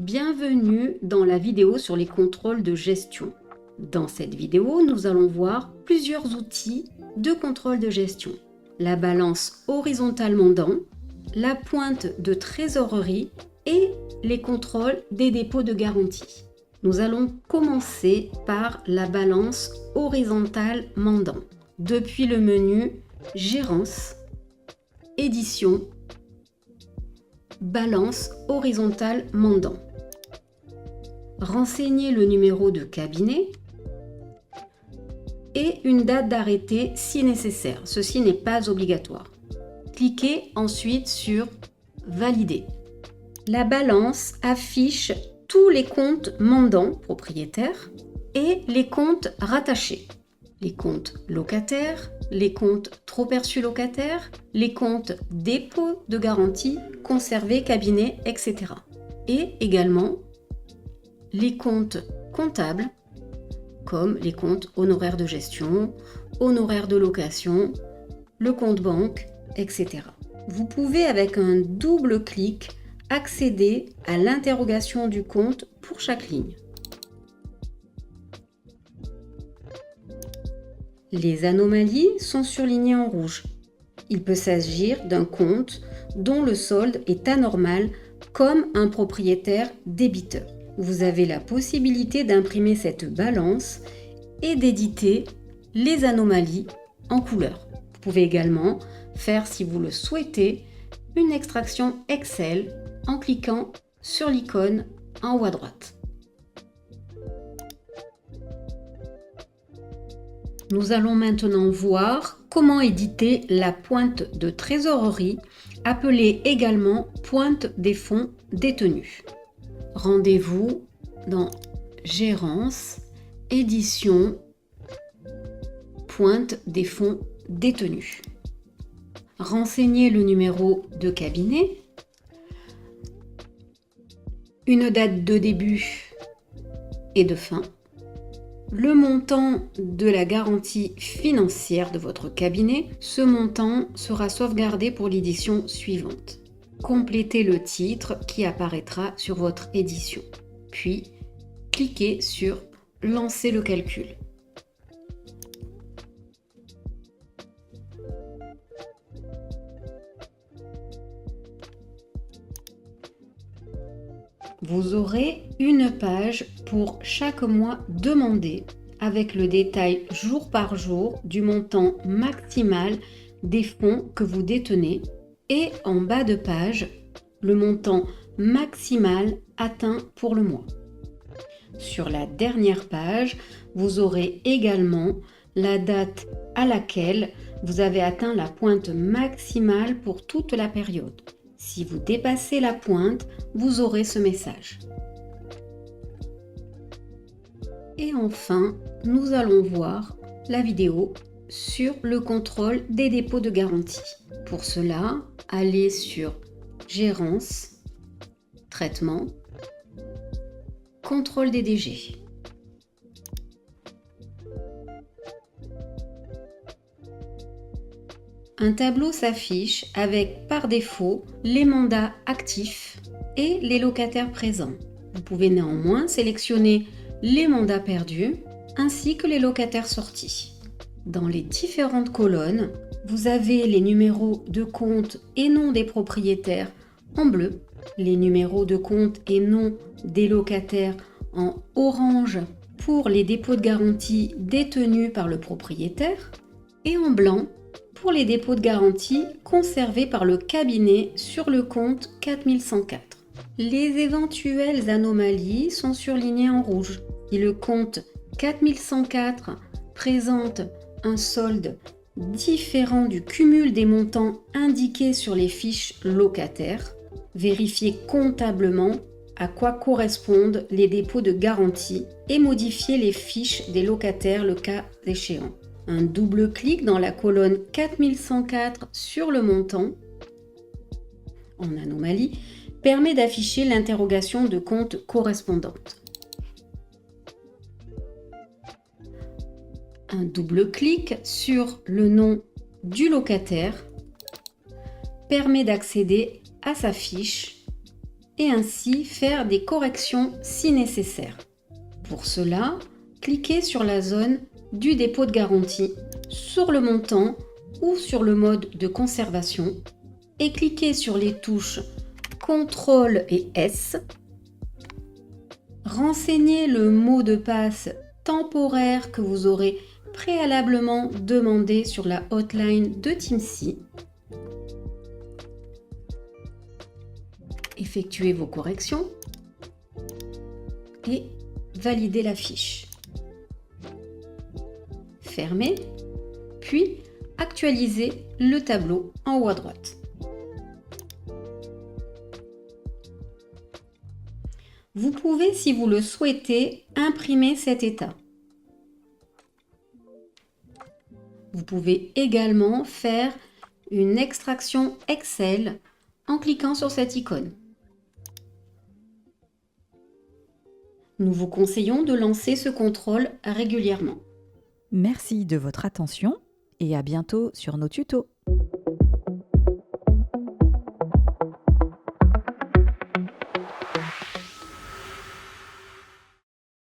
Bienvenue dans la vidéo sur les contrôles de gestion. Dans cette vidéo, nous allons voir plusieurs outils de contrôle de gestion. La balance horizontale mandant, la pointe de trésorerie et les contrôles des dépôts de garantie. Nous allons commencer par la balance horizontale mandant. Depuis le menu Gérance, Édition, Balance horizontale mandant. Renseignez le numéro de cabinet et une date d'arrêté si nécessaire. Ceci n'est pas obligatoire. Cliquez ensuite sur Valider. La balance affiche tous les comptes mandants propriétaires et les comptes rattachés. Les comptes locataires, les comptes trop perçus locataires, les comptes dépôt de garantie, conservé cabinet, etc. Et également les comptes comptables, comme les comptes honoraires de gestion, honoraires de location, le compte banque, etc. Vous pouvez avec un double clic accéder à l'interrogation du compte pour chaque ligne. Les anomalies sont surlignées en rouge. Il peut s'agir d'un compte dont le solde est anormal comme un propriétaire débiteur. Vous avez la possibilité d'imprimer cette balance et d'éditer les anomalies en couleur. Vous pouvez également faire, si vous le souhaitez, une extraction Excel en cliquant sur l'icône en haut à droite. Nous allons maintenant voir comment éditer la pointe de trésorerie, appelée également pointe des fonds détenus. Rendez-vous dans Gérance, Édition, Pointe des fonds détenus. Renseignez le numéro de cabinet, une date de début et de fin, le montant de la garantie financière de votre cabinet. Ce montant sera sauvegardé pour l'édition suivante. Complétez le titre qui apparaîtra sur votre édition. Puis, cliquez sur « Lancer le calcul ». Vous aurez une page pour chaque mois demandé avec le détail jour par jour du montant maximal des fonds que vous détenez et en bas de page, le montant maximal atteint pour le mois. Sur la dernière page, vous aurez également la date à laquelle vous avez atteint la pointe maximale pour toute la période. Si vous dépassez la pointe, vous aurez ce message. Et enfin, nous allons voir la vidéo sur le contrôle des dépôts de garantie. Pour cela, allez sur Gérance, Traitement, Contrôle des DG. Un tableau s'affiche avec par défaut les mandats actifs et les locataires présents. Vous pouvez néanmoins sélectionner les mandats perdus ainsi que les locataires sortis. Dans les différentes colonnes, vous avez les numéros de compte et nom des propriétaires en bleu, les numéros de compte et nom des locataires en orange pour les dépôts de garantie détenus par le propriétaire et en blanc pour les dépôts de garantie conservés par le cabinet sur le compte 4104. Les éventuelles anomalies sont surlignées en rouge. Si le compte 4104 présente un solde différent du cumul des montants indiqués sur les fiches locataires, vérifiez comptablement à quoi correspondent les dépôts de garantie et modifiez les fiches des locataires le cas échéant. Un double clic dans la colonne 4104 sur le montant en anomalie permet d'afficher l'interrogation de compte correspondante. Un double clic sur le nom du locataire permet d'accéder à sa fiche et ainsi faire des corrections si nécessaire. Pour cela, cliquez sur la zone du dépôt de garantie, sur le montant ou sur le mode de conservation et cliquez sur les touches CTRL et S. Renseignez le mot de passe temporaire que vous aurez préalablement demandé sur la hotline de Teamsy. Effectuez vos corrections et validez la fiche. Fermez, puis actualisez le tableau en haut à droite. Vous pouvez, si vous le souhaitez, imprimer cet état. Vous pouvez également faire une extraction Excel en cliquant sur cette icône. Nous vous conseillons de lancer ce contrôle régulièrement. Merci de votre attention et à bientôt sur nos tutos.